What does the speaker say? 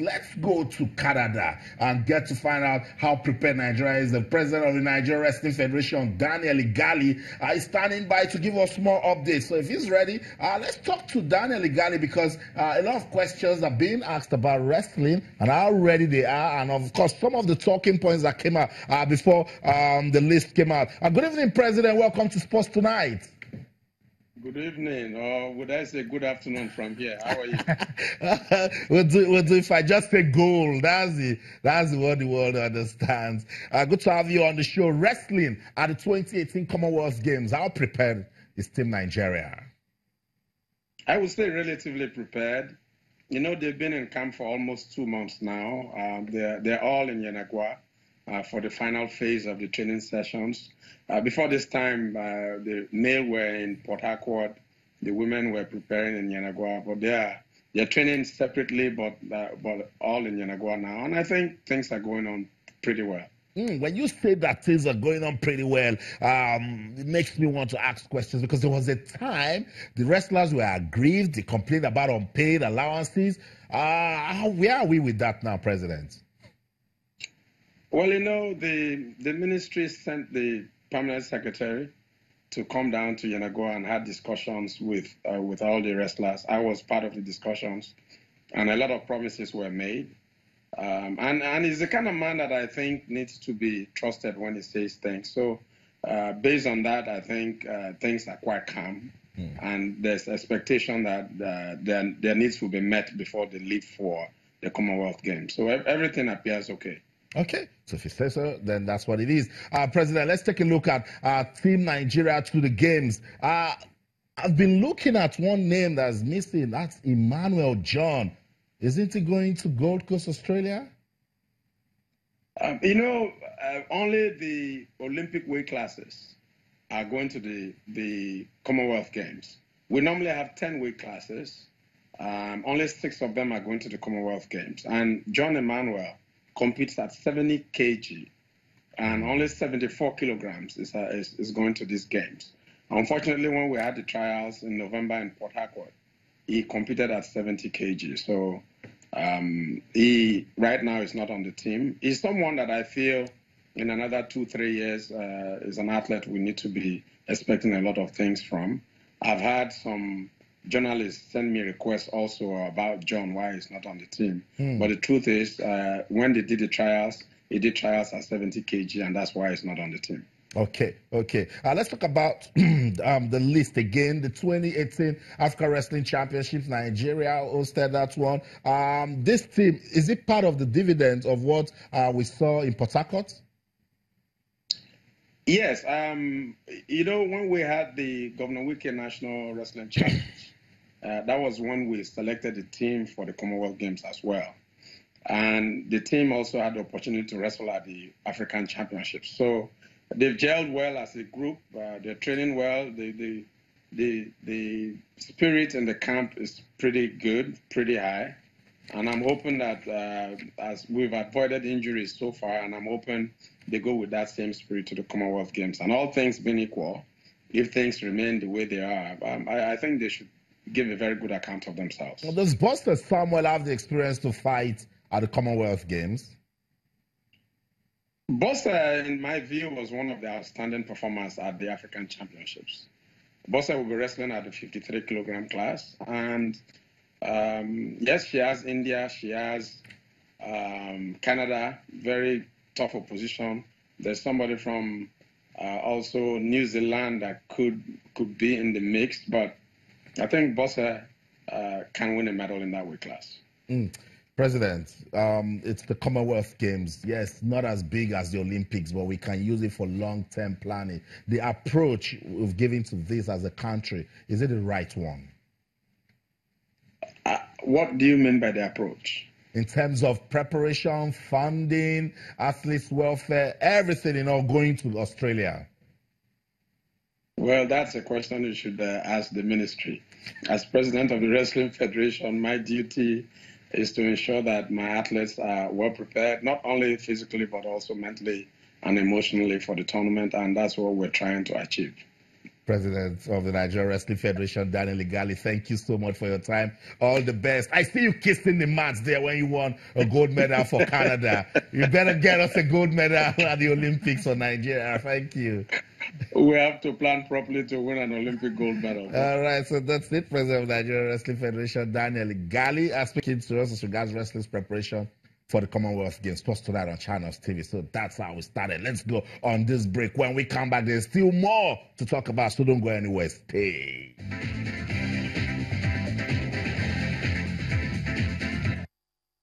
let's go to Canada and get to find out how prepared Nigeria is. The president of the Nigeria Wrestling Federation, Daniel Igali, is standing by to give us more updates. So if he's ready, let's talk to Daniel Igali, because a lot of questions are being asked about wrestling and how ready they are, and of course some of the talking points that came out before the list came out. Good evening, President. Welcome to Sports Tonight. Good evening, or would I say good afternoon from here? How are you? we'll do if I just say gold. That's the what the world understands. Good to have you on the show. Wrestling at the 2018 Commonwealth Games. How prepared is Team Nigeria? I would say relatively prepared. You know, they've been in camp for almost 2 months now. They're all in Yenagoa for the final phase of the training sessions. Before this time, the male were in Port Harcourt, the women were preparing in Yenagoa, but they're training separately, but all in Yenagoa now. And I think things are going on pretty well. When you say that things are going on pretty well, it makes me want to ask questions, because there was a time the wrestlers were aggrieved, they complained about unpaid allowances. Where are we with that now, President? Well, you know, the ministry sent the permanent secretary to come down to Yenagoa and had discussions with all the wrestlers. I was part of the discussions, and a lot of promises were made. And he's the kind of man that I think needs to be trusted when he says things. So based on that, I think things are quite calm. And there's expectation that their needs will be met before they leave for the Commonwealth Games. So everything appears okay. Okay, so if you say so, then that's what it is. President, let's take a look at Team Nigeria to the games. I've been looking at one name that's missing. That's Emmanuel John. Isn't he going to Gold Coast, Australia? You know, only the Olympic weight classes are going to the Commonwealth Games. We normally have 10 weight classes. Only 6 of them are going to the Commonwealth Games. And John Emmanuel competes at 70 kg, and only 74 kilograms is going to these games. Unfortunately, when we had the trials in November in Port Harcourt, he competed at 70 kg. So he right now is not on the team. He's someone that I feel in another 2-3 years is an athlete we need to be expecting a lot of things from. I've had some journalists send me requests also about John, why he's not on the team. But the truth is, when they did the trials, he did trials at 70 kg, and that's why he's not on the team. Okay. Let's talk about the list again. The 2018 Africa Wrestling Championships, Nigeria hosted that one. This team, is it part of the dividends of what we saw in Port Harcourt? Yes. You know, when we had the Governor Wike National Wrestling Challenge, that was when we selected the team for the Commonwealth Games as well. And the team also had the opportunity to wrestle at the African Championships. So they've gelled well as a group. They're training well. The spirit in the camp is pretty good, pretty high. And I'm hoping that as we've avoided injuries so far, and I'm hoping they go with that same spirit to the Commonwealth Games. And all things being equal, if things remain the way they are, I think they should give a very good account of themselves. Well, does Buster Samuel have the experience to fight at the Commonwealth Games? Buster, in my view, was one of the outstanding performers at the African Championships. Buster will be wrestling at the 53 kilogram class. And yes, she has India, she has Canada, very tough opposition. There's somebody from also New Zealand that could be in the mix, but I think Buster can win a medal in that weight class. President, it's the Commonwealth Games. Yes, not as big as the Olympics, but we can use it for long-term planning. The approach we've given to this as a country, is it the right one? What do you mean by the approach? In terms of preparation, funding, athletes' welfare, everything, going to Australia. Well, that's a question you should ask the ministry. As president of the Wrestling Federation, my duty is to ensure that my athletes are well prepared, not only physically, but also mentally and emotionally for the tournament, and that's what we're trying to achieve. President of the Nigerian Wrestling Federation, Daniel Igali. Thank you so much for your time. All the best. I see you kissing the mats there when you won a gold medal for Canada. You better get us a gold medal at the Olympics for Nigeria. Thank you. We have to plan properly to win an Olympic gold medal. All right, so that's it. President of the Nigerian Wrestling Federation, Daniel Igali, speaking to us as regards wrestling's preparation for the Commonwealth Games, plus tonight on Channels TV. So that's how we started. Let's go on this break. When we come back, there's still more to talk about, so don't go anywhere. Stay.